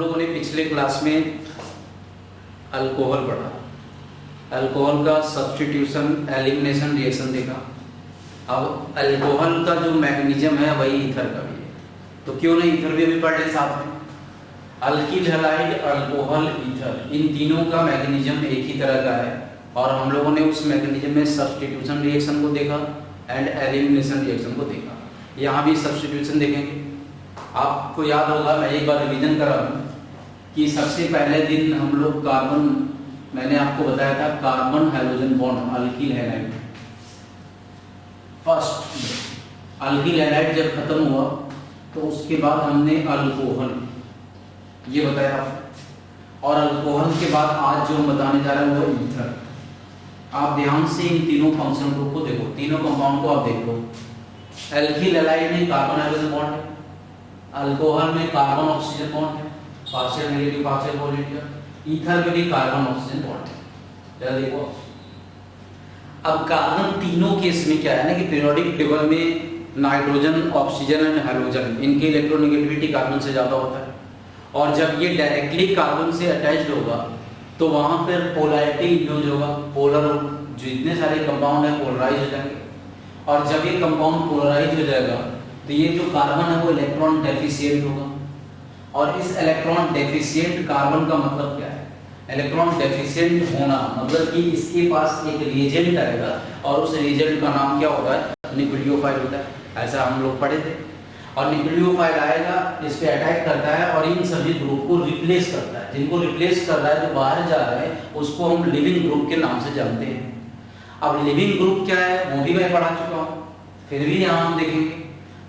लोगों ने पिछले क्लास में अल्कोहल पढ़ा, अल्कोहल का सब्स्टिट्यूशन एलिमिनेशन रिएक्शन देखा। अब अल्कोहल का जो मैकेनिज्म है वही ईथर का भी है, तो क्यों नहीं ईथर भी अभी पढ़ लें साथ में। अल्किल हैलाइड, अल्कोहल, ईथर, इन तीनों का मैकेनिज्म एक ही तरह का है और हम लोगों ने उस मैकेनिज्म में सब्स्टिट्यूशन रिएक्शन को देखा एंड एलिमिनेशन रिएक्शन को देखा। यहाँ भी सब्स्टिट्यूशन देखेंगे। आपको याद होगा, मैं एक बार रिवीजन करा दूं कि सबसे पहले दिन हम लोग कार्बन, मैंने आपको बताया था carbon hydrogen bond alkyl halide, first alkyl halide जब खत्म हुआ तो उसके बाद हमने अल्कोहल ये बताया आपको, और अल्कोहल के बाद आज जो हम बताने जा रहे हैं वो ईथर। आप ध्यान से इन तीनों फंक्शन ग्रुप को देखो, तीनों कंपाउंड को आप देखो। अल्किल हैलाइड में कार्बन हाइड्रोजन बॉन्ड है, अल्कोहल में कार्बन ऑक्सीजन बॉन्ड है, partial negative partial positive. Ether में भी कार्बन ऑक्सीजन बॉन्ड है। जरा देखो, अब कार्बन तीनों केस में क्या है ना कि पीरियोडिक टेबल में नाइट्रोजन, ऑक्सीजन एंड हाइड्रोजन, इनकी इलेक्ट्रोनेगेटिविटी कार्बन से ज्यादा होता है, और जब ये डायरेक्टली कार्बन से अटैच्ड होगा तो वहां पर पोलैरिटी यूज होगा, पोलर, जितने सारे कंपाउंड है पोलराइज हो जाएंगे, और जब ये कंपाउंड पोलराइज हो जाएगा तो ये जो कार्बन है वो इलेक्ट्रॉन डेफिशिएंट होगा। और इस इलेक्ट्रॉन डेफिशिएंट कार्बन का मतलब क्या है? इलेक्ट्रॉन डेफिशिएंट होना मतलब कि इसके पास एक रिएजेंट आएगा और उस रिएजेंट का नाम क्या होता है? न्यूक्लियोफाइल होता है। ऐसा हम लोग पढ़े थे। और न्यूक्लियोफाइल आएगा, इस पे अटैक करता है और इन सभी ग्रुप को रिप्लेस करता है। जिनको रिप्लेस कर रहा है, जो बाहर जा रहा है, उसको हम लिविंग ग्रुप के नाम से जानते हैं। अब लिविंग ग्रुप क्या है वो भी मैं पढ़ा चुका हूँ, फिर भी यहाँ हम देखेंगे।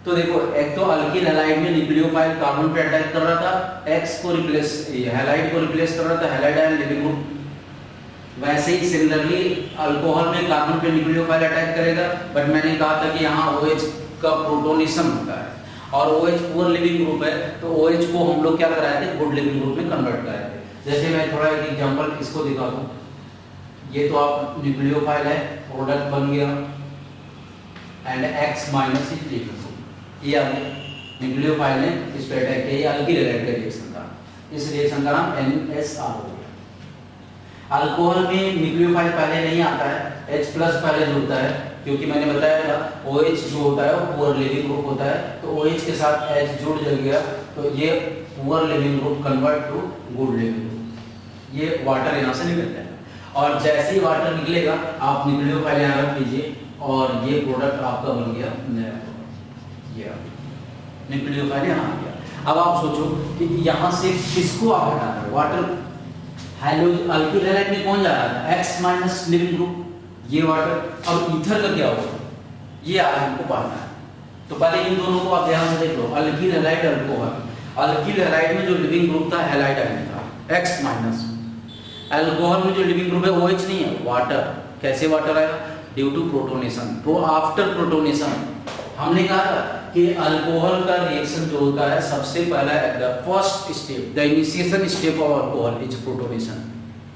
तो देखो, एक तो अल्किल हैलाइड में न्यूक्लियोफाइल कार्बन पे अटैक कर रहा था, एक्स को रिप्लेस, हैलाइड को रिप्लेस कर रहा था, हैलाइड आयन लिविंग ग्रुप। वैसे ही सिमिलरली अल्कोहल में कार्बन पे न्यूक्लियोफाइल अटैक करेगा, बट मैंने कहा था कि यहाँ OH का प्रोटोनिज्म होता है और OH पुअर लिविंग ग्रुप है, तो OH को हम लोग क्या कराए थे? गुड लिविंग ग्रुप में कन्वर्ट कराए थे। जैसे मैं थोड़ा एक एग्जांपल इसको दिखा दूं, ये तो आप न्यूक्लियोफाइल है, प्रोडक्ट बन गया and X minus is living group, ये आपने न्यूक्लियोफाइल ने इस पे अटैक किया, ये अल्किल हैलाइड का रिएक्शन था। इस रिएक्शन का नाम NSR हो गया। अल्कोहल में न्यूक्लियोफाइल पहले नहीं आता है, H प्लस पहले जुड़ता है, क्योंकि मैंने बताया था OH जो होता है वो पुअर लिविंग ग्रुप होता है, तो OH के साथ H जुड़ गया तो ये poor leaving group convert to good leaving group. ये वाटर यहाँ से निकलता है, और जैसे ही वाटर निकलेगा आप न्यूक्लियोफाइल यहाँ रख लीजिए और ये प्रोडक्ट आपका बन गया नया, ये न्यूक्लियोफाइल यहाँ आ गया। अब आप सोचो कि यहाँ से किसको आप हटा रहे हो? वाटर, हाइड्रोजन, अल्किल हैलाइड में कौन जा रहा था? X माइनस लिविंग ग्रुप, ये वाटर। अब ईथर का क्या होगा? ये आज हमको पढ़ना है। तो पहले इन दोनों को आप ध्यान से देख लो, alkyl halide, alcohol. Alkyl halide में जो लिविंग ग्रुप था हैलाइड आयन था, X माइनस। अल्कोहल में जो लिविंग ग्रुप है OH नहीं है, वाटर। कैसे वाटर आया? Due to protonation. तो आफ्टर प्रोटोनेशन हमने कहा था कि अल्कोहल का रिएक्शन जो होता है, सबसे पहला the first step, the initiation step of alcohol is protonation.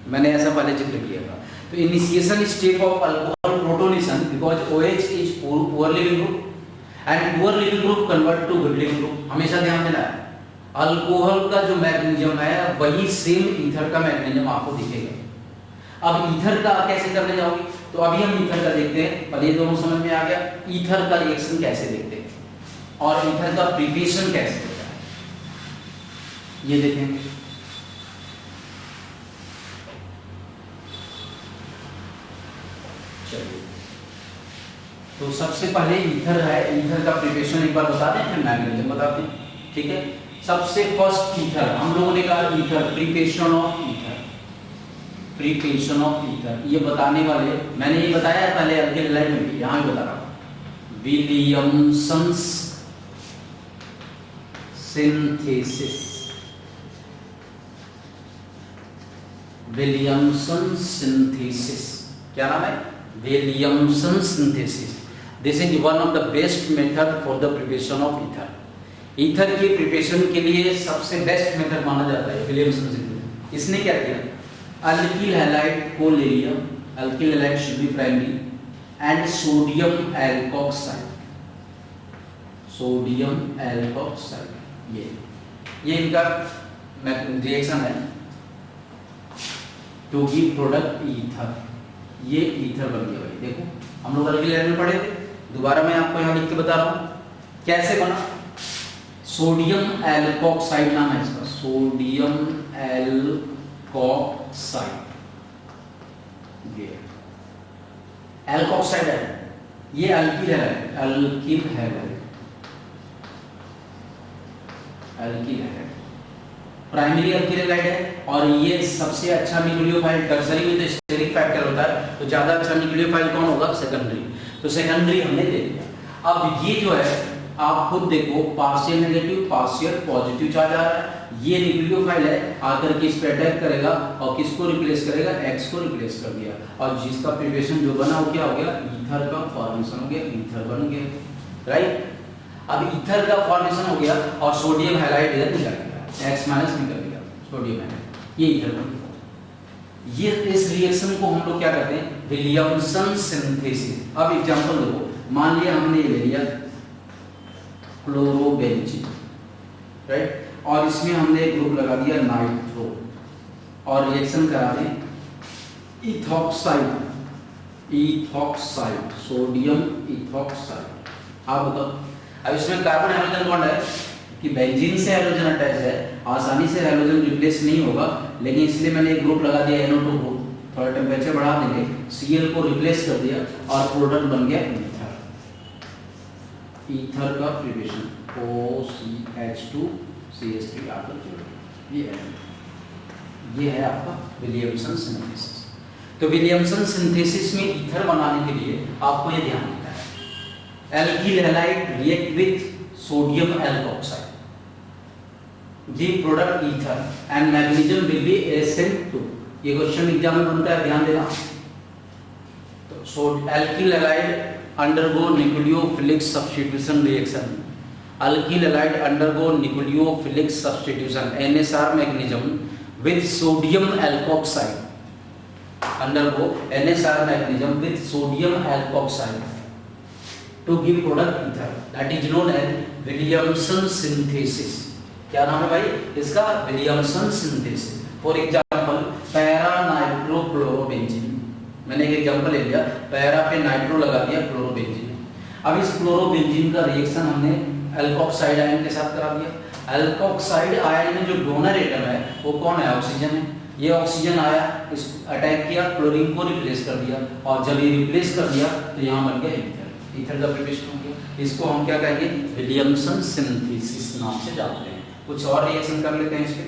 मैंने ऐसा पहले जिक्र किया था। तो initiation step of alcohol protonation, because OH is poor leaving group and poor leaving group convert to good leaving group. हमेशा ध्यान देना है, अल्कोहल का जो मैकेनिज्म है वही सेम ईथर का मैकेनिज्म आपको दिखेगा। अब ईथर का कैसे करने जाओगे? तो अभी हम ईथर का देखते हैं, पर ये दोनों समझ में आ गया। ईथर का रिएक्शन कैसे देखते हैं और ईथर का प्रिपरेशन कैसे होता है, ये देखेंगे। चलिए, तो सबसे पहले ईथर है, ईथर का प्रिपरेशन एक बार बता दें, फिर मैकेनिज्म बताते हैं, ठीक है। सबसे फर्स्ट ईथर, हम लोगों ने कहा ether, preparation of ether, preparation of ether, ये बताने वाले मैंने ये बताया पहले अल्किल हैलाइड में भी, यहाँ भी बता रहा हूँ। विलियमसन्स सिंथेसिस, विलियमसन सिंथेसिस, क्या नाम है? Williamson synthesis. This is one of the best method for the preparation of ether. Ether के प्रिपरेशन के लिए सबसे बेस्ट मेथड माना जाता है विलियमसन सिंथेसिस। इसने क्या किया? अल्किल हैलाइड को ले लिया, alkyl halide should be primary, and sodium alkoxide, sodium alkoxide, ये इनका रिएक्शन है टू गिव प्रोडक्ट ईथर। ये ईथर बन गया भाई। देखो हम लोग अल्किल हैलाइड में पढ़े थे, दोबारा मैं आपको यहाँ लिख के बता रहा हूँ कैसे बना। सोडियम एल्कोक्साइड नाम है इसका, सोडियम एल्कोक्साइड। ये एल्कोक्साइड है, ये alkyl halide, alkyl halide, alkyl halide primary alkyl halide है। और ये सबसे अच्छा न्यूक्लियोफाइल, टर्सरी में तो स्टेरिक फैक्टर होता है, तो ज्यादा अच्छा न्यूक्लियोफाइल कौन होगा? सेकेंडरी। तो सेकेंडरी हमने दे दिया। अब ये जो है आप खुद देखो, partial negative partial positive charge आ रहा है। ये न्यूक्लियोफाइल है, आकर के इस पे अटैक करेगा और किसको रिप्लेस करेगा? एक्स को रिप्लेस कर दिया। और जिसका प्रिपरेशन जो बना वो क्या हो गया? ईथर का फॉर्मेशन हो गया, ईथर बन गया। राइट, अब ईथर का फॉर्मेशन हो गया और सोडियम हैलाइड इधर निकल गया, एक्स माइनस निकल गया, सोडियम हैलाइड, ये ईथर बन गया। ये इस रिएक्शन को हम लोग क्या कहते हैं? Williamson synthesis. अब एग्जांपल देखो, मान लिया हमने ये ले लिया क्लोरोबेंजीन, राइट, और इसमें हमने एक ग्रुप लगा दिया नाइट्रो और रिएक्शन करा दें इथॉक्साइड, इथॉक्साइड, सोडियम इथॉक्साइड। आप बताओ, अब इसमें कार्बन हाइड्रोजन बॉन्ड है कि बेंजीन से हाइड्रोजन अटैच है, आसानी से हाइड्रोजन रिप्लेस नहीं होगा, लेकिन इसलिए मैंने एक ग्रुप लगा दिया NO2 ग्रुप, थोड़ा टेम्परेचर बढ़ा देंगे, Cl को रिप्लेस कर दिया और प्रोडक्ट बन गया ईथर। ईथर का प्रिपरेशन OCH2 CH3 आकर जोड़, ये है आपका विलियमसन सिंथेसिस। तो विलियमसन सिंथेसिस में ईथर बनाने के लिए आपको ये ध्यान रखना है, alkyl halide react with sodium alkoxide, give product ether and magnesium will B SN2। ये क्वेश्चन एग्जाम में बनता है, ध्यान देना। तो alkyl halide undergo nucleophilic substitution reaction, alkyl halide undergo nucleophilic substitution NSR mechanism with sodium alkoxide, undergo NSR mechanism with sodium alkoxide to give product ether, that is known as Williamson synthesis। क्या नाम है भाई इसका? Williamson synthesis. For example para nitrochlorobenzene, मैंने एक example ले लिया, para पे नाइट्रो लगा दिया क्लोरोबेंजीन। अब इस क्लोरोबेंजीन का रिएक्शन हमने एल्कोक्साइड आयन के साथ करा दिया। एल्कोक्साइड आयन में जो डोनर एटम है वो कौन है? ऑक्सीजन है। ये ऑक्सीजन आया, इस अटैक किया, क्लोरीन को रिप्लेस कर दिया, और जब ये रिप्लेस कर दिया तो यहाँ बन गया ईथर। ईथर का प्रिपरेशन हो गया। इसको हम क्या कहेंगे? विलियमसन सिंथेसिस नाम से जानते हैं। कुछ और रिएक्शन कर लेते हैं इसके।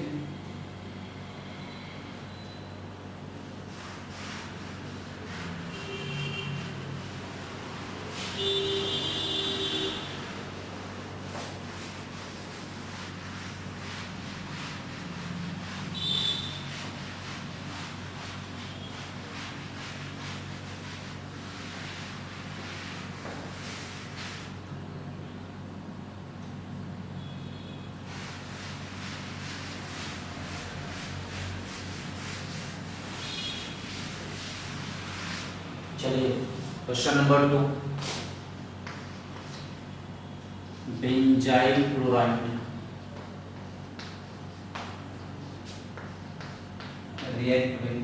चलिए question number 2, benzyl chloride react with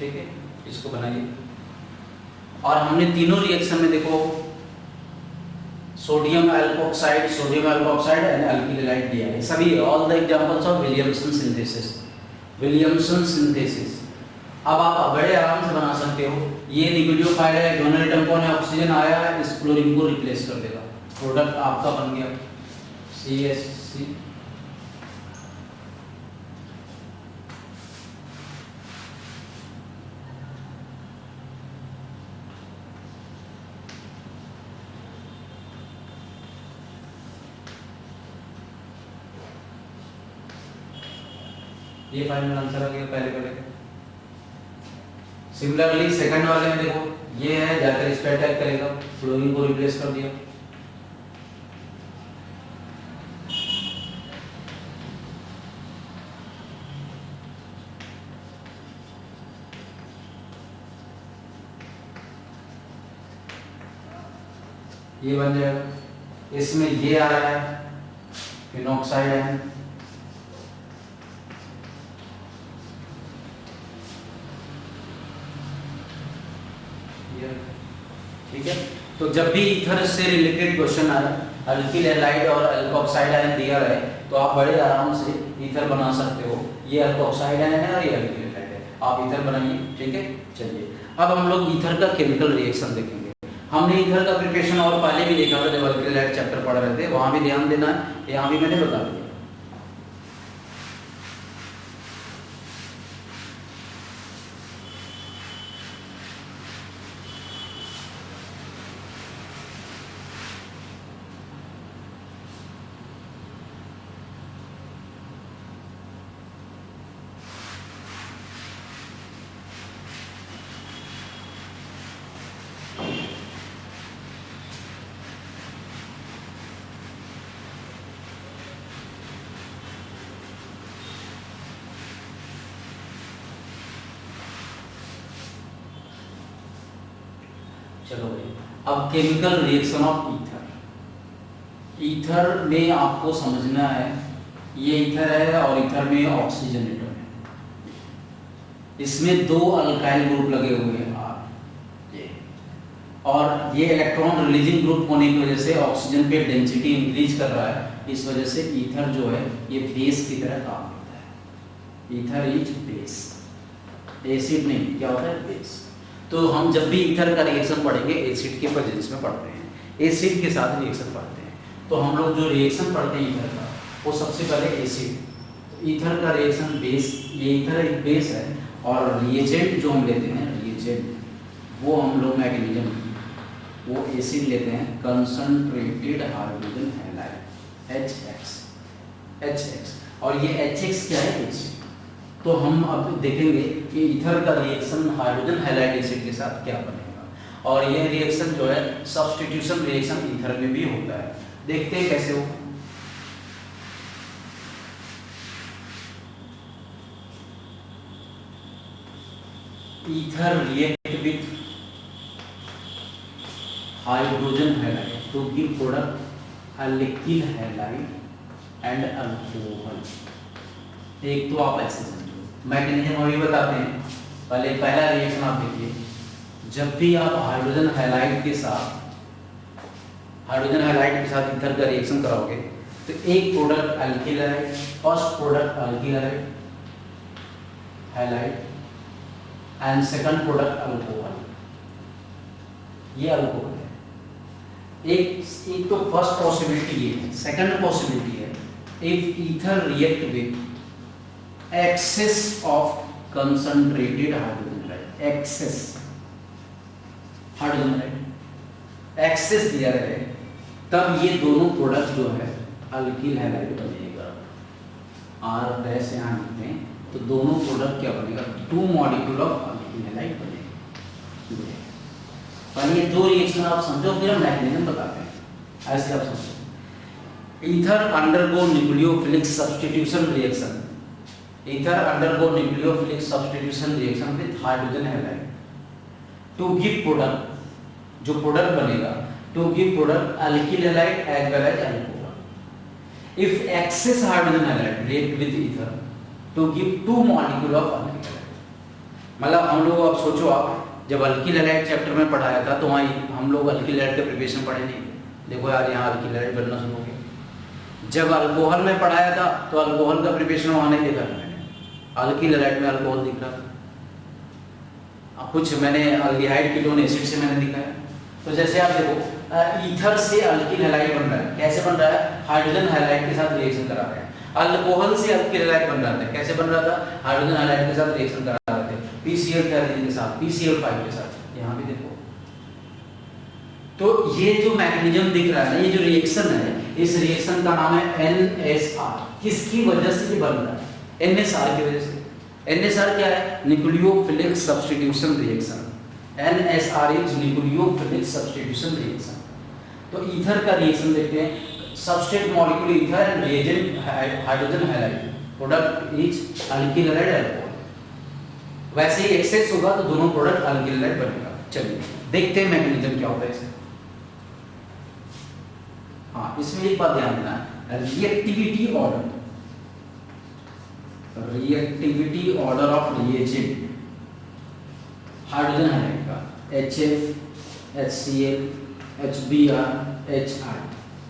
ठीक है, इसको बनाइए। और हमने तीनों रिएक्शन में देखो sodium alkoxide and alkyl halide दिया है सभी, all the examples of Williamson synthesis. अब आप बड़े आराम से बना सकते हो। ये न्यूक्लियोफाइल है, डोनर एटम कौन है, ऑक्सीजन आया, इस क्लोरीन को रिप्लेस कर देगा, प्रोडक्ट आपका बन गया CH3। ये फाइनल आंसर आ गया पहले का। सिमिलरली सेकंड वाले में देखो, ये है जाकर इस पे अटैक करेगा, फ्लोरीन को रिप्लेस कर दिया। ये बन जाएगा, इसमें ये आ रहा है फिनॉक्साइड है, ठीक है। तो जब भी ईथर से रिलेटेड क्वेश्चन आए, अल्किल हैलाइड और अल्कोक्साइड आयन दिया रहे, तो आप बड़े आराम से ईथर बना सकते हो। ये अल्कोक्साइड आयन है और ये अल्किल हैलाइड है, आप ईथर बनाइए, ठीक है। चलिए अब हम लोग ईथर का केमिकल रिएक्शन देखेंगे। हमने ईथर का प्रिपरेशन और पहले भी देखा था जब अल्किल हैलाइड चैप्टर पढ़ रहे थे, वहां भी ध्यान देना है, यहाँ भी मैंने बता दिया। चलो भाई, अब chemical reaction of ether. Ether में आपको समझना है, ये ईथर है और ईथर में ऑक्सीजन एटम है, इसमें दो अल्काइल ग्रुप लगे हुए हैं ये, और ये इलेक्ट्रॉन रिलीजिंग ग्रुप होने की वजह से ऑक्सीजन पे डेंसिटी इंक्रीज कर रहा है। इस वजह से ईथर जो है ये बेस की तरह काम करता है। ईथर इज बेस, एसिड नहीं, क्या होता है, बेस। तो हम जब भी ईथर का रिएक्शन पढ़ेंगे एसिड के प्रेजेंस में पढ़ते हैं, एसिड के साथ रिएक्शन पढ़ते हैं। तो हम लोग जो रिएक्शन पढ़ते हैं ईथर का, वो सबसे पहले एसिड। ईथर का रिएक्शन बेस, ये ईथर एक बेस है, और रिएजेंट जो हम लेते हैं, रिएजेंट वो हम लोग मैग्नीशियम, वो एसिड लेते हैं कंसंट्रेटेड हाइड्रोजन हैलाइड HX, और ये HX क्या है, एसिड। तो हम अब देखेंगे कि ईथर का रिएक्शन हाइड्रोजन हैलाइड एसिड के साथ क्या बनेगा, और यह रिएक्शन जो है सब्स्टिट्यूशन रिएक्शन ईथर में भी होता है। देखते हैं कैसे हो। Ether react with hydrogen halide to give product alkyl halide and alcohol. एक तो आप ऐसे समझो, मैकेनिज्म अभी बताते हैं। पहला रिएक्शन आप देखिए, जब भी आप हाइड्रोजन हैलाइड के साथ ईथर का रिएक्शन कराओगे, तो एक product alkyl halide, first product alkyl halide and second product alcohol, ये अल्कोहल है। एक तो फर्स्ट पॉसिबिलिटी ये है। सेकंड पॉसिबिलिटी है, if ether react with excess of concentrated hydrogen halide, excess hydrogen halide excess दिया रहे, तब ये दोनों प्रोडक्ट जो है अल्किल हैलाइड बनेगा। R डैश यहाँ लिखते हैं, तो दोनों प्रोडक्ट क्या बनेगा, 2 मॉलिक्यूल ऑफ अल्किल हैलाइड बनेगा। पर ये दो रिएक्शन आप समझो, फिर हम मैकेनिज्म बताते हैं, ऐसे आप समझो। Ether undergo nucleophilic substitution reaction, ether undergo nucleophilic substitution reaction with hydrogen halide to give product, जो प्रोडक्ट बनेगा to give product alkyl halide as well as alcohol. If excess hydrogen halide react with ether to give 2 molecule of alkyl halide. मतलब हम लोग, अब सोचो, आप जब alkyl halide chapter में पढ़ाया था, तो वहाँ हम लोग अल्किल हैलाइड का प्रिपरेशन पढ़े नहीं थे, देखो यार यहाँ अल्किल हैलाइड बनना शुरू हो गया। जब अल्कोहल में पढ़ाया था तो अल्कोहल का प्रिपरेशन वहाँ नहीं देखा था मैंने, अल्किल हैलाइड में अल्कोहल दिख रहा था। अब कुछ मैंने अल्डिहाइड कीटोन एसिड से मैंने दिखाया। तो जैसे आप देखो ईथर से अल्किल हैलाइड बन रहा है, कैसे बन रहा है? हाइड्रोजन हैलाइड के साथ रिएक्शन करा रहे हैं। अल्कोहल से अल्किल हैलाइड बन रहा था, कैसे बन रहा था? हाइड्रोजन हैलाइड के साथ रिएक्शन करा रहे थे, PCl के साथ, PCl5 के साथ। यहाँ भी देखो, तो ये जो मैकेनिज्म दिख रहा है ना, ये जो रिएक्शन है, इस रिएक्शन का नाम है NSR। किसकी वजह से ये बन रहा है? NSR की वजह से। NSR क्या है? Nucleophilic substitution reaction. NSR is nucleophilic substitution reaction. तो ईथर का रिएक्शन देखते हैं, substrate molecule ether and reagent hydrogen halide, product is alkyl halide alcohol. वैसे ही एक्सेस होगा तो दोनों प्रोडक्ट अल्किल हैलाइड बनेगा। चलिए देखते हैं मैकेनिज्म क्या होता है इसमें। हाँ, इसमें एक बात ध्यान देना है, reactivity order, reactivity order of reagent hydrogen halide का HF, HCl, HBr, HI।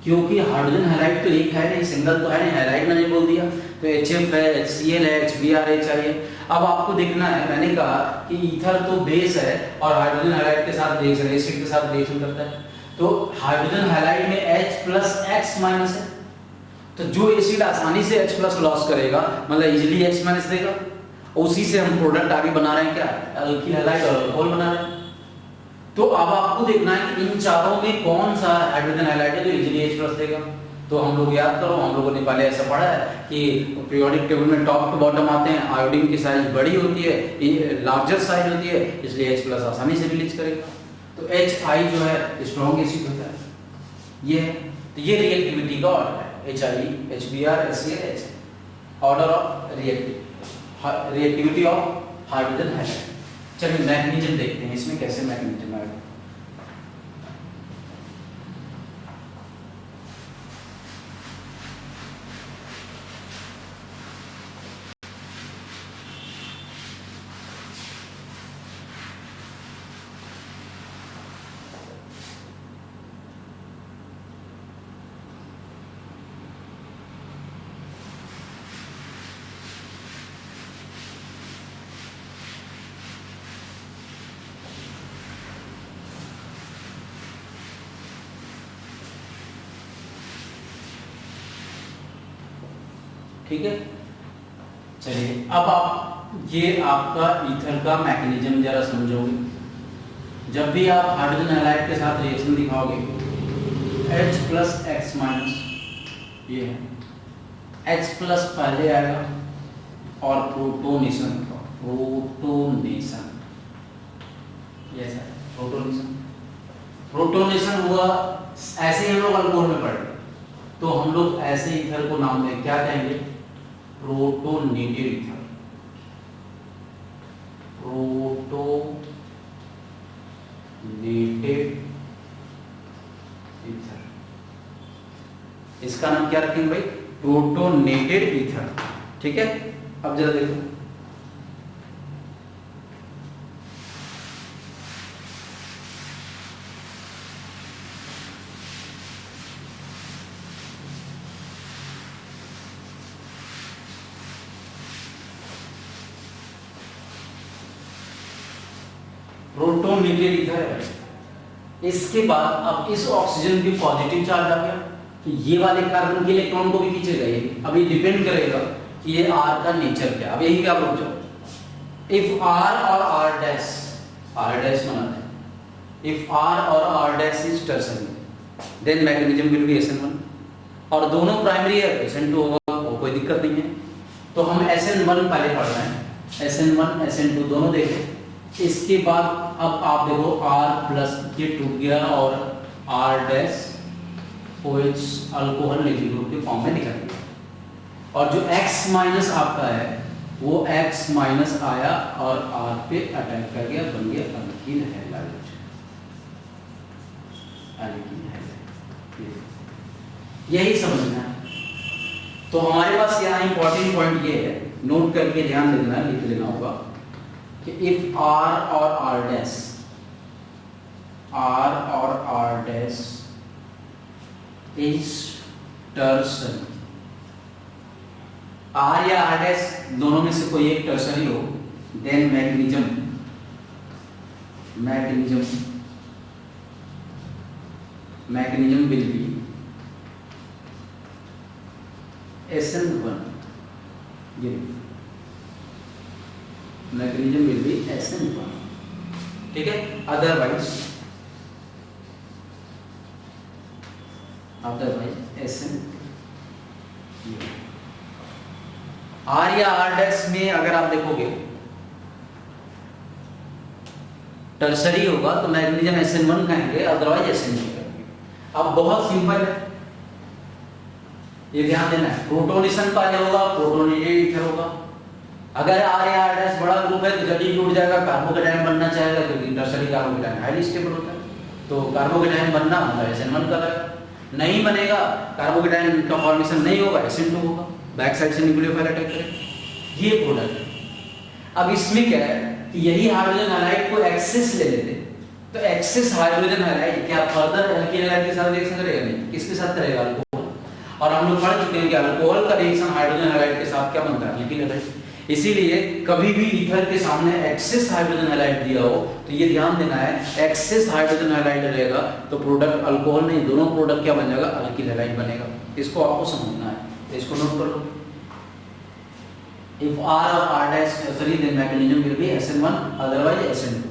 क्योंकि हाइड्रोजन हैलाइड तो एक है नहीं, सिंगल तो है नहीं, हैलाइड मैंने बोल दिया, तो HF है, HCl है, HBr, HI है। अब आपको देखना है, मैंने कहा कि ईथर तो बेस है और हाइड्रोजन हैलाइड के साथ रिएक्शन, एसिड के साथ रिएक्शन करता है। तो हाइड्रोजन हैलाइड में H+X- है, तो जो एसिड आसानी से H+ लॉस करेगा, मतलब इजीली X- देगा, उसी से हम प्रोडक्ट आगे बना रहे हैं, क्या? अल्किल हैलाइड और अल्कोहल बना रहे हैं। तो अब आपको देखना है कि इन चारों में कौन सा हाइड्रोजन हैलाइड है जो इजीली H+ देगा। तो हम लोग याद करो, हम लोगों ने पहले ऐसा पढ़ा है कि पीरियोडिक टेबल में टॉप टू बॉटम आते हैं, आयोडीन की साइज बड़ी होती है, लार्जर साइज होती है, इसलिए H+ आसानी से रिलीज करेगा। तो HI जो है स्ट्रॉन्ग एसिड होता है, ये है। तो ये रिएक्टिविटी का ऑर्डर है, HI, HBr, HCl, HI, order of reactivity of hydrogen halide. चलिए मैकेनिज्म देखते हैं इसमें कैसे मैकेनिज्म आएगा। ठीक है, चलिए अब आप ये आपका ईथर का मैकेनिज्म जरा समझोगे। जब भी आप हाइड्रोजन हैलाइड के साथ रिएक्शन दिखाओगे, H+X- ये है, H+ पहले आएगा और प्रोटोनेशन, ये है प्रोटोनेशन। प्रोटोनेशन हुआ, ऐसे ही हम लोग अल्कोहल में पढ़े, तो हम लोग ऐसे ईथर को नाम दें, क्या कहेंगे? Protonated ether, protonated ether. इसका नाम क्या रखेंगे भाई? Protonated ether. ठीक है, अब जरा देखो, प्रोटोनेटेड ईथर है। इसके बाद अब इस ऑक्सीजन की पॉजिटिव चार्ज आ गया, तो ये वाले कार्बन के इलेक्ट्रॉन को भी खींचेगा ये। अब ये डिपेंड करेगा कि ये R का नेचर क्या। अब यही क्या रुक जाओ, इफ R और R डैश बनाते हैं, इफ R और R dash is tertiary, then mechanism will be SN1, और दोनों प्राइमरी है, SN2 होगा, कोई दिक्कत नहीं है। तो हम SN1 पहले पढ़ रहे हैं, SN1 SN2 दोनों देखें। इसके बाद अब आप देखो R+ ये टूट गया और R dash OH alcohol negative group के फॉर्म में निकल गया, और जो X- आपका है वो X- आया और R पे अटैक कर गया, बन गया अल्कील हैलाइड। यही समझना है। तो हमारे पास यहाँ इंपॉर्टेंट पॉइंट ये है, नोट करके ध्यान देना है, लिख लेना होगा कि इफ R और R dash is tertiary. R या आर डैश दोनों में से कोई एक टर्सरी हो, then magnesium will be SN1। ये मैग्नीशियम विल बी SN1, ठीक है। Otherwise SN। आर या आर डैश में अगर आप देखोगे टर्सरी होगा तो मैग्नीशियम SN1 कहेंगे, अदरवाइज SN2 कहेंगे। अब बहुत सिंपल है, ये ध्यान देना है। प्रोटोनेशन पहले होगा, प्रोटोनेटेड ईथर होगा। अगर आर या आर डैश बड़ा ग्रुप है तो जल्दी टूट जाएगा, कार्बोकेटायन बनना चाहेगा क्योंकि टर्सरी कार्बोकेटायन हाईली स्टेबल होता है, तो कार्बोकेटायन बनना मतलब SN1 का रहेगा। नहीं बनेगा, कार्बोकेटायन का फॉर्मेशन नहीं होगा, SN2 होगा, बैक साइड से न्यूक्लियोफाइल अटैक करेगा। ये प्रोडक्ट है। अब इसमें क्या है कि यही हाइड्रोजन हैलाइड को एक्सेस ले लेते, तो एक्सेस हाइड्रोजन हैलाइड क्या फर्दर एल्कीन हैलाइड के साथ रिएक्शन करेगा? नहीं। किसके साथ करेगा? अल्कोहल। और हम लोग पढ़ चुके हैं कि अल्कोहल का रिएक्शन हाइड्रोजन हैलाइड के साथ क्या बनता है? Alkene halide. इसीलिए कभी भी ईथर के सामने एक्सेस हाइड्रोजन हैलाइड दिया हो तो ये ध्यान देना है, एक्सेस हाइड्रोजन हैलाइड रहेगा तो प्रोडक्ट अल्कोहल नहीं, दोनों प्रोडक्ट क्या बन जाएगा? अल्कीन हैलाइड बनेगा। इसको आपको समझना है, तो इसको नोट कर लो। If R or R dash tertiary then mechanism will be SN1, otherwise SN2।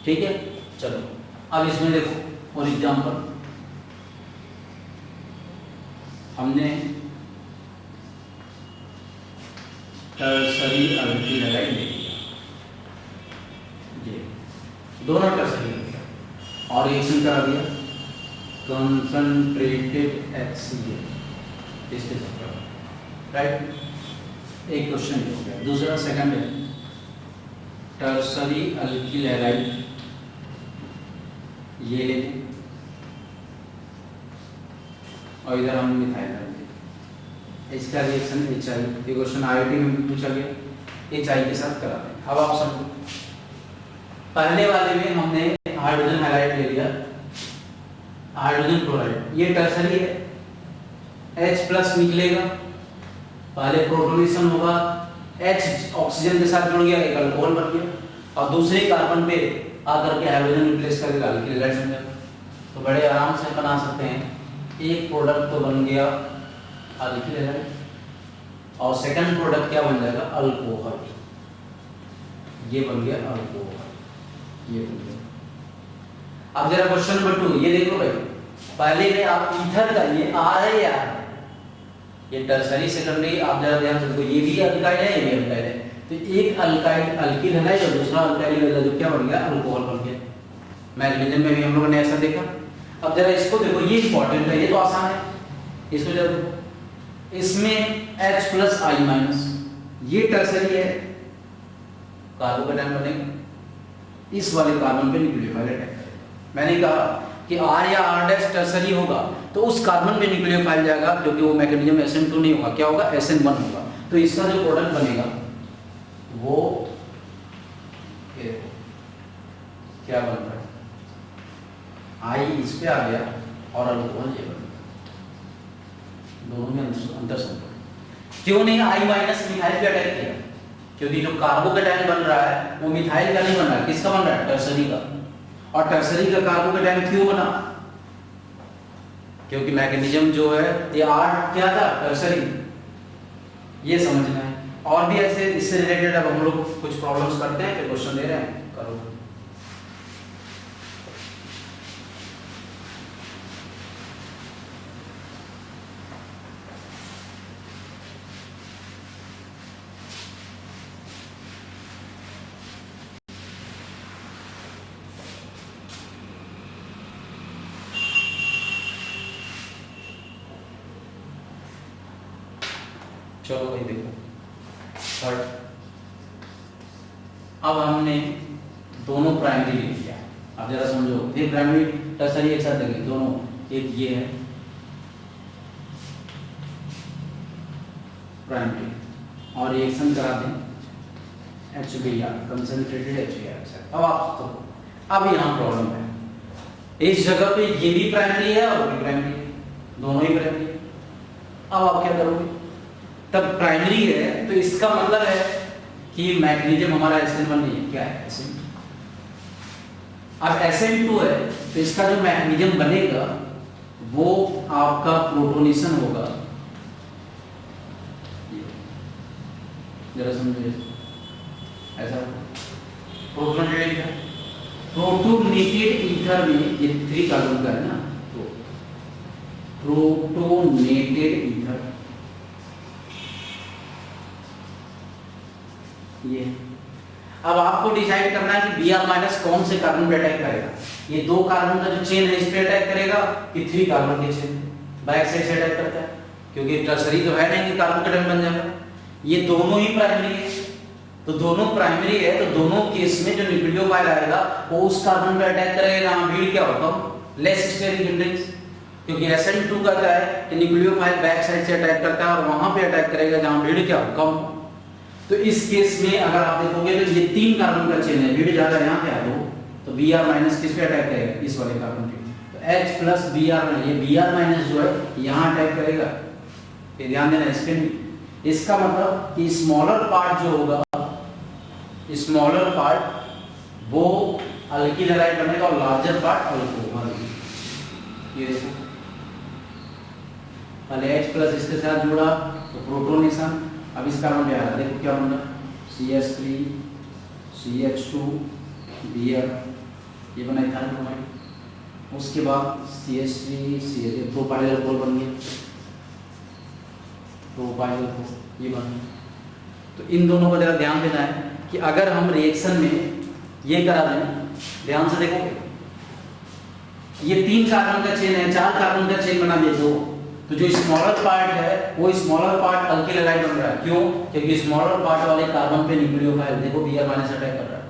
ठीक है, चलो अब इसमें देखो फॉर एग्जाम्पल हमने टर्सरी अल्कीन हैलाइड ले लिया, ये दोनों टर्सरी ले लिया और रिएक्शन करा दिया कंसंट्रेटेड HCl इसके साथ, राइट। एक क्वेश्चन हो गया। दूसरा सेकंड है टर्सरी अल्कीन हैलाइड ये लेते और इधर हम मिथाइल डालते, इसका रिएक्शन HI, ये क्वेश्चन IIT में भी पूछा गया, HI के साथ कराते हैं। अब आप समझो, पहले वाले में हमने हाइड्रोजन हैलाइड ले लिया, हाइड्रोजन क्लोराइड, ये टर्सरी है, H+ निकलेगा, पहले प्रोटोनेशन होगा, H ऑक्सीजन के साथ जुड़ गया, एक अल्कोहल बन गया और दूसरे कार्बन पे आकर के हाइड्रोजन रिप्लेस करके अल्कीन हैलाइड बन जाएगा। तो बड़े आराम से बना सकते हैं, एक प्रोडक्ट तो बन गया अल्कीन हैलाइड और सेकंड प्रोडक्ट क्या बन जाएगा? अल्कोहल। ये बन गया अल्कोहल, ये बन गया। अब जरा क्वेश्चन नंबर 2 ये देखो भाई, पहले में आप ईथर का ये R है या R है, ये टर्सरी सेकेंडरी, आप जरा ध्यान से देखो, ये भी अल्काइड है, ये भी अल्काइड है, तो एक अल्काइड अल्कीन हैलाइड और दूसरा अल्काइड जो क्या बन गया? अल्कोहल बन गया। मैग्नीशियम में भी हम लोगों ने ऐसा देखा। अब जरा इसको देखो, ये इंपॉर्टेंट है, ये तो आसान है, इसको जरा देखो, इसमें H+I-, ये टर्सरी है, कार्बोकेटायन बनेगा, इस वाले कार्बन पे न्यूक्लियोफाइल अटैक करेगा। मैंने कहा कि R या R डैश टर्सरी होगा तो उस कार्बन पे न्यूक्लियोफाइल जाएगा क्योंकि वो मैग्नीशियम SN2 नहीं होगा, क्या होगा? SN1 होगा। तो इसका जो प्रोडक्ट बनेगा वो क्या बन रहा है? I इस पे आ गया और अल्कोहल ये बन गया, दोनों में अंतर संपर्क। क्यों नहीं I- मिथाइल पे अटैक किया? क्योंकि जो कार्बोकेटायन बन रहा है वो मिथाइल का नहीं बन रहा है, किसका बन रहा है? टर्सरी का। और टर्सरी का कार्बोकेटायन क्यों बना? क्योंकि मैग्नीशियम जो है ये R क्या था? टर्सरी। ये समझना है। और भी ऐसे इससे रिलेटेड अब हम लोग कुछ प्रॉब्लम्स करते हैं, फिर क्वेश्चन दे रहे हैं, करो। चलो भाई देखो थर्ड, अब हमने दोनों प्राइमरी ले लिया, अब जरा समझो, फिर प्राइमरी टर्सरी एक साथ देखें दोनों, एक ये है प्राइमरी और रिएक्शन करा दें HBr कंसंट्रेटेड HBr। अब आप तो अब यहाँ प्रॉब्लम है, इस जगह पे ये भी प्राइमरी है और भी प्राइमरी है, दोनों ही प्राइमरी है। अब आप क्या करोगे, तब प्राइमरी है तो इसका मतलब है कि मैग्नीशियम हमारा SN1 नहीं है, क्या है SN2। अब SN2 है तो इसका जो मैग्नीशियम बनेगा वो आपका प्रोटोनेशन होगा, जरा समझिए ऐसा, प्रोटोनेटेड ईथर में ये 3 कार्बन का है ना, तो प्रोटोनेटेड ईथर ये। अब आपको डिसाइड करना है कि Br- कौन से कार्बन पे अटैक करेगा, ये 2 कार्बन का जो चेन है इस पे अटैक करेगा कि 3 कार्बन के चेन बैक साइड से अटैक करता है, क्योंकि टर्सरी तो है नहीं कि कार्बन कटन बन जाएगा, ये दोनों ही प्राइमरी है। तो दोनों प्राइमरी है तो दोनों केस में जो न्यूक्लियोफाइल आएगा वो उस कार्बन पे अटैक करेगा जहां भीड़ क्या होगा, लेस स्टेरिक हिंड्रेंस, क्योंकि SN2 का क्या है कि न्यूक्लियोफाइल बैक साइड से अटैक करता है और वहां पे अटैक करेगा जहां भीड़ क्या होगा कम। तो इस केस में अगर आप देखोगे तो ये 3 कार्बन का चेन है, भीड़ ज्यादा यहाँ पे आ दो तो Br- किस पे अटैक करेगा, इस वाले कार्बन पे, तो H प्लस Br- ये Br- जो है यहाँ अटैक करेगा, ये ध्यान देना इस पे। इसका मतलब कि स्मॉलर पार्ट जो होगा, स्मॉलर पार्ट वो अल्किल हैलाइड बनेगा और लार्जर पार्ट अल्कोहल। ये देखो पहले H प्लस इसके साथ जुड़ा तो प्रोटोनेशन, अब इस कार्बन पे आ रहा, देखो क्या बन रहा, CH3 CH2 Br, ये बना इथाइल ब्रोमाइड, उसके बाद CH3 CH प्रोपाइल अल्कोहल बन गया, प्रोपाइल अल्कोहल ये बन गया। तो इन दोनों को जरा ध्यान देना है कि अगर हम रिएक्शन में ये करा दें, ध्यान से देखो, ये 3 कार्बन का चेन है, 4 कार्बन का चेन बना दे दो, तो जो स्मॉलर पार्ट है वो स्मॉलर पार्ट अल्किल हैलाइड बन रहा है, क्यों, क्योंकि स्मॉलर पार्ट वाले कार्बन पे न्यूक्लियोफाइल देखो Br- अटैक कर रहा है,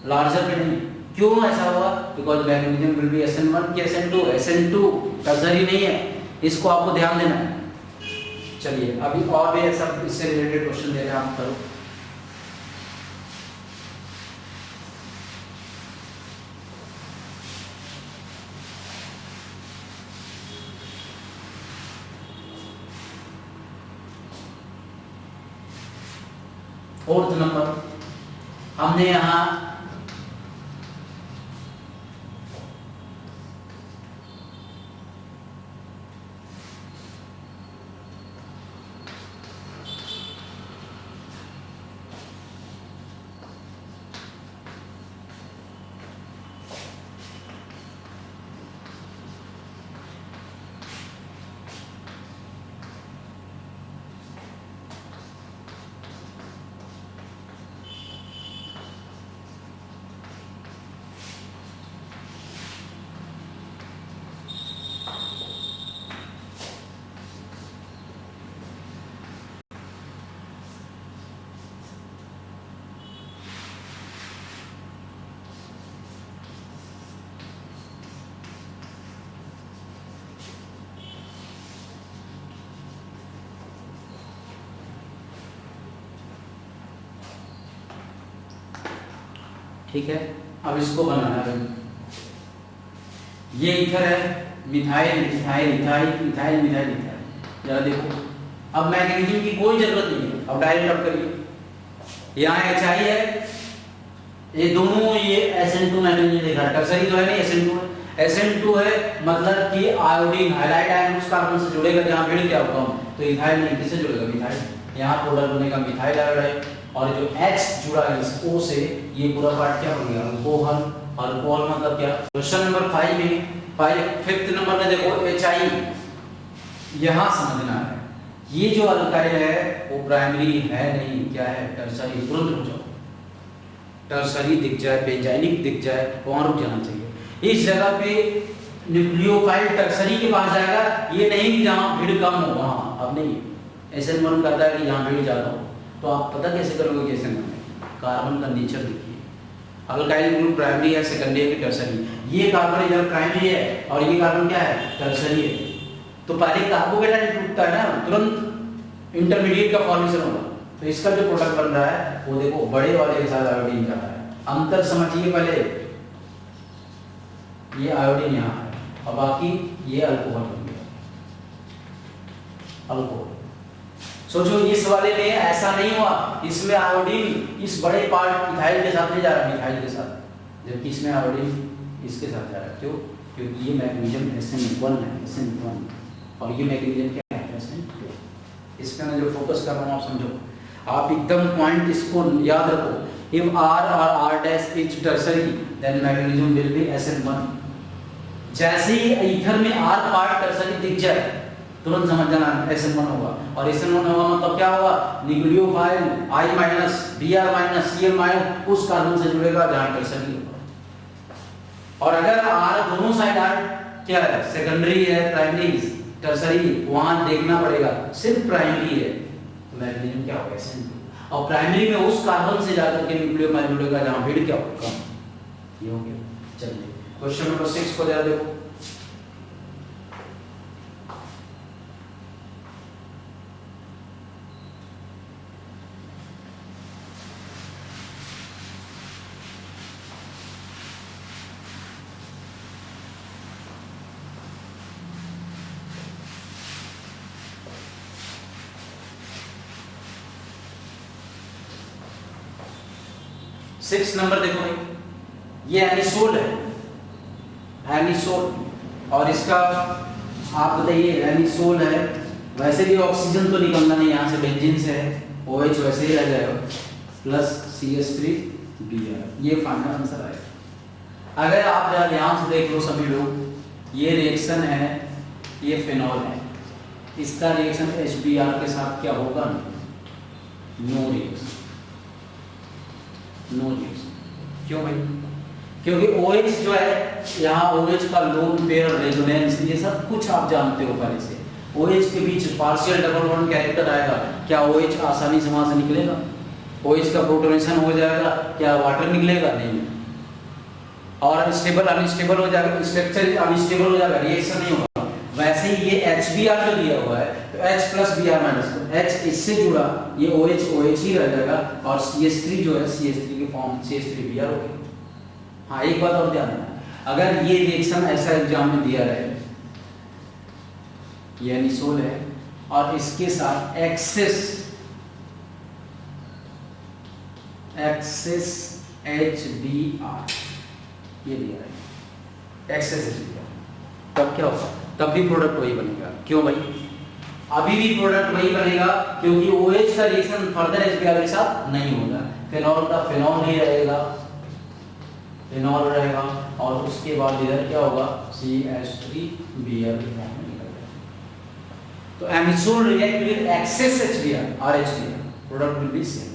लार्जर पे नहीं। क्यों ऐसा हुआ, because magnesium will be SN1 की SN2, SN2 टर्सरी नहीं है, इसको आपको ध्यान देना है। चलिए अभी और भी ऐसा इससे रिलेटेड क्वेश्चन दे रहे हैं, आप करो। फोर्थ नंबर हमने यहां ठीक है, अब इसको बनाना है। ये ईथर है, methyl ethyl ethyl ethyl methyl ethyl, जरा देखो, अब मैग्नीशियम की कोई जरूरत नहीं है, अब डायरेक्ट आप करिए, यहाँ HI है, ये दोनों ये SN2 मैग्नीशियम देखा, टर्सरी तो है नहीं, SN2 है, SN2 है मतलब कि आयोडीन हाइलाइट आयन उस कार्बन से जुड़ेगा जहाँ भीड़ क्या होगा, तो इथाइल नहीं, किससे जुड़ेगा, मिथाइल, यहाँ प्रोडक्ट बनेगा मिथाइल आयोडाइड, और जो H जुड़ा है इस O से, ये पूरा पार्ट क्या बन गया, अल्कोहल। अल्कोहल मतलब क्या, क्वेश्चन नंबर 5 में 5th नंबर में देखो HI, यहाँ समझना है, ये जो अल्काइल है वो प्राइमरी है नहीं, क्या है, टर्सरी। तुरंत रुक जाओ, टर्सरी दिख जाए, बेंजाइनिक दिख जाए, वहां रुक जाना चाहिए। इस जगह पे न्यूक्लियोफाइल टर्सरी के पास जाएगा, ये नहीं कि जहां भीड़ कम हो वहां, अब नहीं, SN1 कहता है कि यहाँ भीड़ जाता हो, तो आप पता कैसे करोगे कि SN1 है? कार्बन का नेचर देखिए, अल्काइल ग्रुप प्राइमरी है, सेकेंडरी है कि टर्सरी? ये कार्बन इधर प्राइमरी है और ये कार्बन क्या है? टर्सरी है। तो पहले कार्बोकेटाइन टूटता है ना, तुरंत इंटरमीडिएट का फॉर्मेशन होगा, तो इसका जो प्रोडक्ट बन रहा है वो देखो बड़े वाले के साथ आयोडीन जा रहा है। अंतर समझिए पहले, ये आयोडीन यहाँ है और बाकी ये अल्कोहल बन गया, अल्कोहल। सोचो इस वाले में ऐसा नहीं हुआ, इसमें आयोडीन इस बड़े पार्ट इथाइल के साथ नहीं जा रहा, मिथाइल के साथ, जबकि इसमें आयोडीन इसके साथ जा रहा है। क्यों? क्योंकि ये मैग्नीशियम SN1 है, SN1, और ये मैग्नीशियम क्या है? SN2। इसका मैं जो फोकस कर रहा हूँ आप समझो, आप एकदम पॉइंट इसको याद रखो। इफ R और R dash is tertiary then magnesium will be SN1। जैसे ही ईथर में R पार्ट टर्सरी दिख जाए तुरंत समझ जाना SN1 होगा, और SN1 होगा मतलब क्या होगा? Nucleophile I minus Br minus Cl minus उस कार्बन से जुड़ेगा जहां टर्सरी होगा। और अगर R दोनों साइड R क्या है? सेकेंडरी है, प्राइमरी, टर्सरी, वहां देखना पड़ेगा, सिर्फ प्राइमरी है तो मैग्नीशियम क्या होगा? SN2। और प्राइमरी में उस कार्बन से जाकर के न्यूक्लियोफाइल जुड़ेगा जहां भीड़ क्या होगा? कम। ये हो गया। चलिए क्वेश्चन नंबर 6 को जरा देखो। सिक्स नंबर देखो भाई, ये एनिसोल है, एनिसोल, और इसका आप बताइए एनिसोल है, वैसे भी ऑक्सीजन तो निकलना नहीं यहाँ से, बेंजीन से है, OH वैसे ही रह जाएगा, प्लस CH3Br, ये फाइनल आंसर आएगा। अगर आप जरा ध्यान से देख लो सभी लोग, ये रिएक्शन है, ये फिनॉल है, इसका रिएक्शन HBr के साथ क्या होगा? No reaction, no reaction. क्यों भाई? क्योंकि OH जो है यहाँ OH का लोन पेयर रेजोनेंस, ये सब कुछ आप जानते हो पहले से। OH के बीच पार्शियल डबल बॉन्ड कैरेक्टर आएगा, क्या OH आसानी से वहां से निकलेगा? OH का प्रोटोनेशन हो जाएगा, क्या वाटर निकलेगा? नहीं। और स्टेबल अनस्टेबल हो जाएगा, स्ट्रक्चर अनस्टेबल हो जाएगा, रिएक्शन नहीं होगा। वैसे ही ये HBr जो दिया हुआ है तो H plus Br minus, H इससे जुड़ा, ये OH ही रह जाएगा, और CH3 जो है CH3 के फॉर्म CH3Br हो गया। हाँ एक बात और ध्यान देना, अगर ये रिएक्शन ऐसा एग्जाम में दिया रहे, ये एनिसोल है और इसके साथ एक्सेस HBr ये दिया है, एक्सेस HBr, तब क्या होगा? तब भी प्रोडक्ट वही बनेगा। क्यों भाई? अभी भी प्रोडक्ट वही बनेगा क्योंकि OH का रिएक्शन फर्दर HBr के साथ नहीं होगा। फिनॉल का फिनॉल ही रहेगा, फिनॉल रहेगा, और उसके बाद इधर क्या होगा? CH3Br के फॉर्म में निकलेगा। तो anisole react with excess HBr और HBr, product will be same.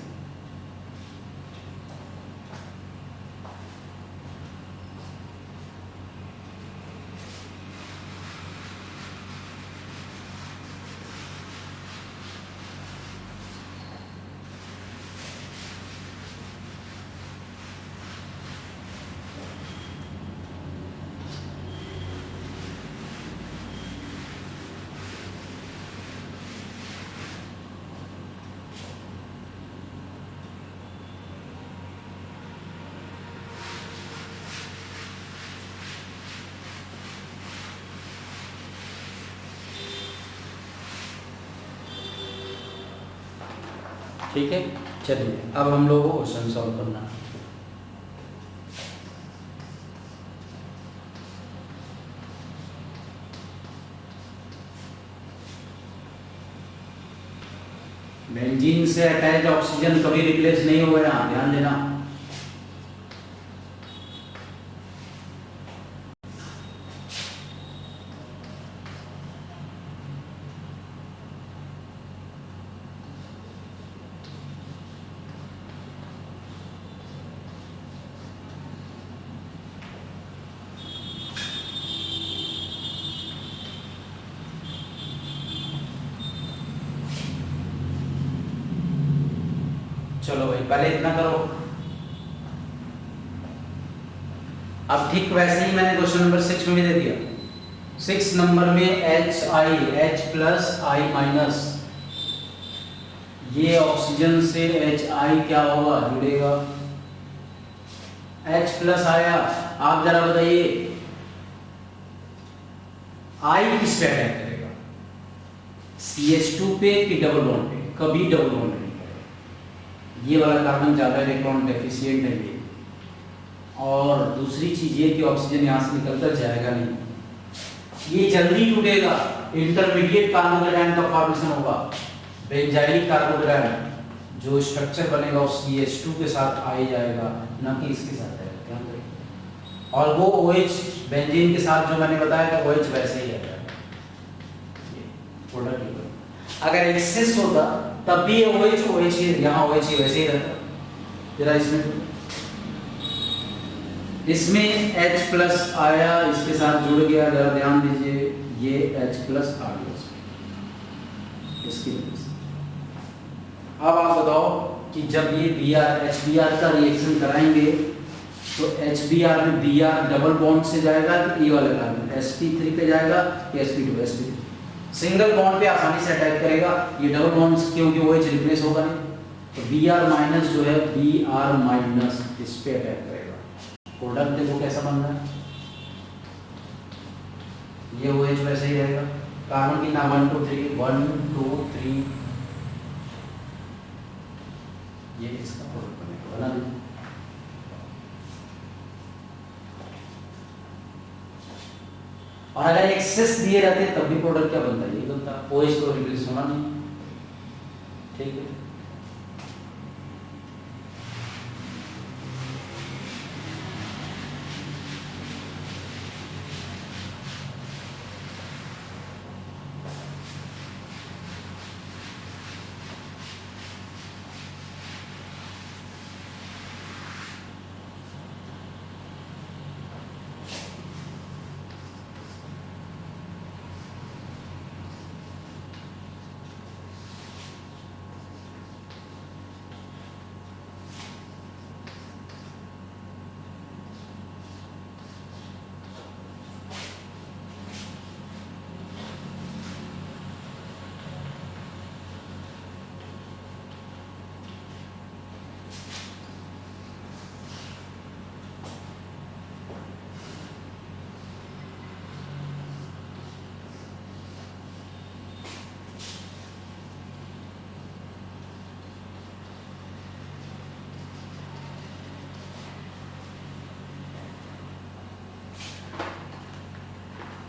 ठीक है, चलिए अब हम लोगों को क्वेश्चन सॉल्व करना है। बेंजीन से अटैच ऑक्सीजन कभी रिप्लेस नहीं हुआ, ध्यान देना। पहले इतना करो। अब ठीक वैसे ही मैंने क्वेश्चन नंबर 6 में भी दे दिया। 6 नंबर में H प्लस आई माइनस, ये ऑक्सीजन से HI क्या होगा, जुड़ेगा। H प्लस आया, आप जरा बताइए I किस पे अटैक करेगा, CH2 पे कि डबल बॉन्ड पे? कभी डबल बॉन्ड नहीं करेगा। ये वाला कार्बन ज्यादा इलेक्ट्रॉन डेफिशिएंट है ये। और दूसरी चीज ये कि ऑक्सीजन यहां से निकलकर जाएगा नहीं, ये जल्दी टूटेगा, इंटरमीडिएट कार्बोकेटायन का फॉर्मेशन होगा। बेंजाइलिक कार्बोकेटायन जो स्ट्रक्चर बनेगा वो CH2 के साथ आ ही जाएगा, ना कि इसके साथ आएगा। ध्यान रखिए। और वो OH बेंजीन के साथ जो मैंने बताया था OH वैसे ही आएगा। अगर एक्सेस होता तब भी OH यहाँ OH वैसे ही रहता। जरा इसमें H प्लस आया, इसके साथ जुड़ गया, जरा ध्यान दीजिए, ये H प्लस आ गया इसकी वजह से। अब आप बताओ कि जब ये HBr का रिएक्शन कराएंगे तो HBr में Br डबल बॉन्ड से जाएगा कि ये वाला कार्बन sp3 पे जाएगा कि sp2? सिंगल बॉन्ड पे आसानी से अटैक करेगा, ये डबल बॉन्ड क्योंकि OH रिप्लेस होगा नहीं, तो Br माइनस जो है Br माइनस इस पे अटैक करेगा। प्रोडक्ट देखो कैसा बन रहा है, ये OH वैसे ही रहेगा। कार्बन की ना 1 2 3 ये इसका प्रोडक्ट बनेगा, बना दीजिए। और अगर एक्सेस दिए रहते तब भी प्रोडक्ट क्या बनता है, ये बनता। OH तो रिप्लेस होना नहीं, ठीक है।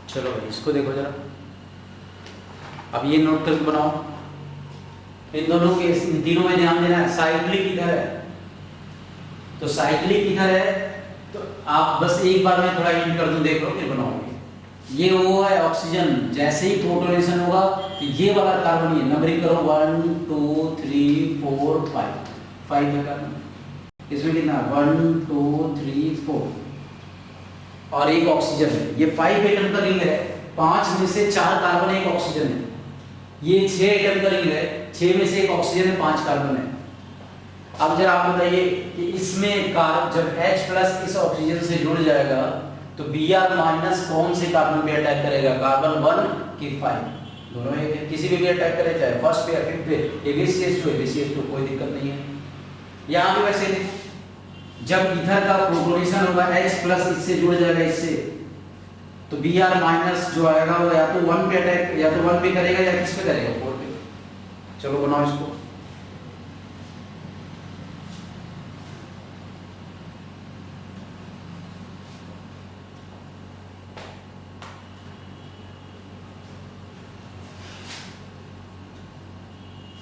चलो इसको देखो जरा, अब ये नोट करके बनाओ। इन दोनों के, इन तीनों में ध्यान देना है। साइक्लिक इधर है तो साइक्लिक इधर है, तो आप बस एक बार मैं थोड़ा हिंट कर दूं, देख लो फिर बनाओगे। ये वो है ऑक्सीजन, जैसे ही प्रोटोनेशन होगा तो ये वाला कार्बन, ये नंबरिंग करो 1 2 3 4 5 है कार्बन। इसमें कितना 1 2 3 4 और एक ऑक्सीजन है। ये 5 एटम का रिंग है, 5 में से 4 कार्बन एक ऑक्सीजन है। ये 6 एटम का रिंग है, 6 में से एक ऑक्सीजन है, 5 कार्बन है। अब जरा आप बताइए कि इसमें जब H प्लस इस ऑक्सीजन से जुड़ जाएगा तो Br माइनस कौन से कार्बन पे अटैक करेगा, कार्बन 1 कि 5? दोनों एक, किसी भी अटैक करे, चाहे फर्स्ट पे या फिफ्थ पे। ABCH2 कोई दिक्कत नहीं है। यहाँ भी वैसे जब इथर का प्रोटोनेशन होगा H प्लस इससे जुड़ जाएगा इससे, तो Br माइनस जो आएगा वो या तो 1 पे अटैक, या तो 1 पे करेगा या किस पे करेगा, 4 पे। चलो बनाओ इसको।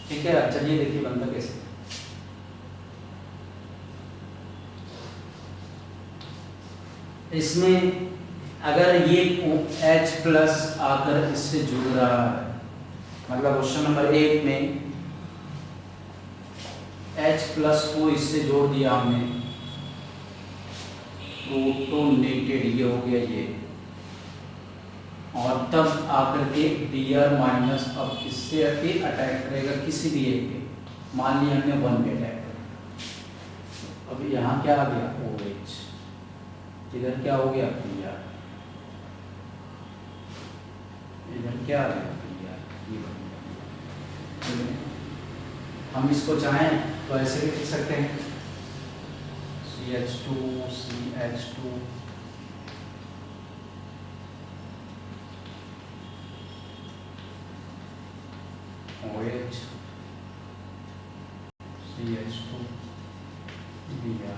ठीक है, चलिए देखिए बनता कैसे। इसमें अगर ये H प्लस आकर इससे जुड़ रहा है, मतलब क्वेश्चन नंबर 1 में H प्लस को इससे जोड़ दिया हमने, प्रोटोनेटेड ये हो गया ये, और तब आकर के Br माइनस अब इससे अटैक करेगा किसी भी एक पे। मान लिया हमने 1 पे अटैक करेगा, तो यहाँ क्या आ गया OH, इधर क्या हो गया Br, इधर क्या आ गया Br, ये बन गया। हम इसको चाहें तो ऐसे भी लिख सकते हैं CH2 CH2 OH CH2 Br,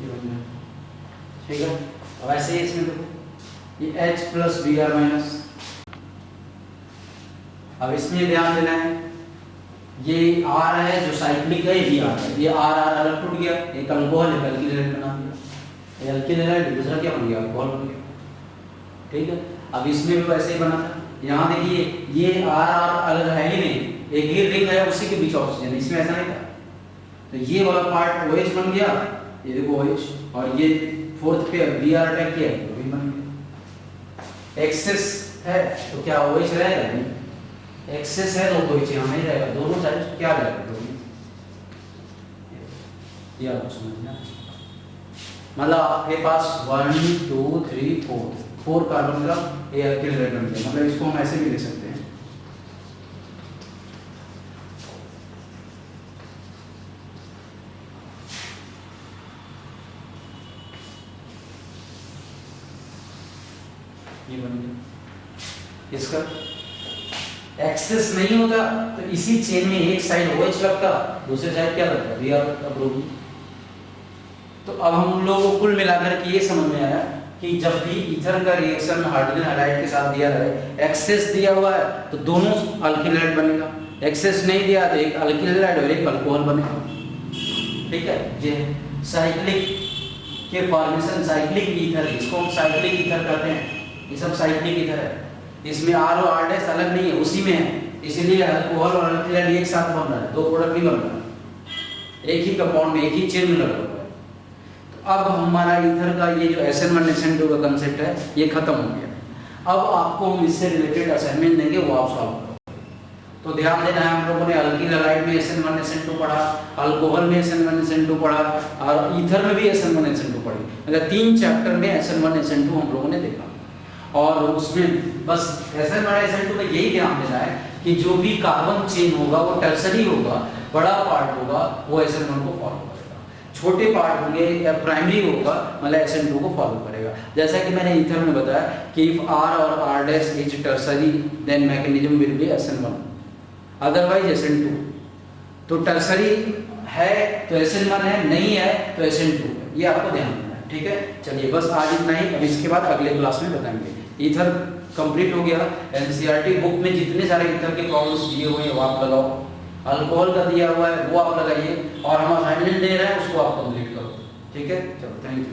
ये बन गया। ठीक है, अब ऐसे ही इसमें देखो ये H प्लस Br माइनस। अब इसमें ध्यान देना है, ये R है जो साइक्लिक है, ये Br है, ये R अलग टूट गया, एक अल्कोहल एक अल्किल हैलाइड बना दिया, ये अल्किल हैलाइड दूसरा क्या बन गया अल्कोहल बन गया। ठीक है, अब इसमें भी वैसे ही बना था। यहाँ देखिए ये R अलग है ही नहीं, एक ही रिंग है उसी के बीच ऑक्सीजन, इसमें ऐसा नहीं था। तो ये वाला पार्ट OH बन गया, ये देखो OH, और ये फोर्थ पे Br अटैक किया तो भी बन गया। एक्सेस है तो क्या OH रहेगा नहीं, एक्सेस है तो OH यहाँ नहीं रहेगा, दोनों साइड क्या रहेगा दोनों, ये आपको समझना। मतलब आपके पास 1 2 3 4 कार्बन का ये अल्किल हैलाइड बन गया। मतलब इसको हम ऐसे भी लिख सकते हैं, ये बन गया। इसका एक्सेस नहीं होता तो इसी चेन में एक साइड OH लगता, दूसरे साइड क्या लगता Br लगता ब्रोमीन। तो अब हम लोगों को कुल मिलाकर के ये समझ में आया कि जब भी ईथर का रिएक्शन हाइड्रोजन हैलाइड के साथ दिया रहे, एक्सेस दिया हुआ है तो दोनों अल्किल हैलाइड बनेगा, एक्सेस नहीं दिया तो एक अल्किल हैलाइड और एक अल्कोहल बनेगा। ठीक है, ये साइक्लिक के फॉर्मेशन, साइक्लिक ईथर, इसको हम साइक्लिक ईथर कहते हैं, ये सब साइक्लिक ईथर है। इसमें R और R' अलग नहीं है, उसी में है, इसलिए अल्कोहल और अल्किल हैलाइड एक साथ बन रहा है, दो प्रोडक्ट नहीं बन रहा है, एक ही कंपाउंड में एक ही चेन में लगा हुआ है। तो अब हमारा ईथर का ये जो SN1 SN2 का कंसेप्ट है ये खत्म हो गया। अब आपको हम इससे रिलेटेड असाइनमेंट देंगे, वो आप सॉल्व करो। तो ध्यान देना है, हम लोगों ने अल्किल हैलाइड में SN1 SN2 पढ़ा, अल्कोहल में SN1 SN2 पढ़ा और ईथर में भी SN1 SN2 पढ़ी। मतलब 3 चैप्टर में SN1 SN2 हम लोगों ने देखा, और उसमें बस SN1 SN2 में यही ध्यान देना है कि जो भी कार्बन चेन होगा वो टर्सरी होगा, बड़ा पार्ट होगा वो SN1 को फॉलो करेगा, छोटे पार्ट होंगे या प्राइमरी होगा मतलब SN2 को फॉलो करेगा। जैसा कि मैंने ईथर में बताया कि इफ R और R' is tertiary then mechanism will be SN1, otherwise SN2। तो टर्सरी है तो SN1 है, नहीं है तो SN2 है, ये आपको ध्यान देना है। ठीक है, चलिए बस आज इतना ही, अब इसके बाद अगले क्लास में बताएंगे। ईथर कंप्लीट हो गया। एनसीईआरटी बुक में जितने सारे ईथर के प्रॉब्लम्स दिए हुए हैं वो आप लगाओ, अल्कोहल का दिया हुआ है वो आप लगाइए, और हम असाइनमेंट दे रहे हैं उसको आप कंप्लीट करो। ठीक है, चलो थैंक यू।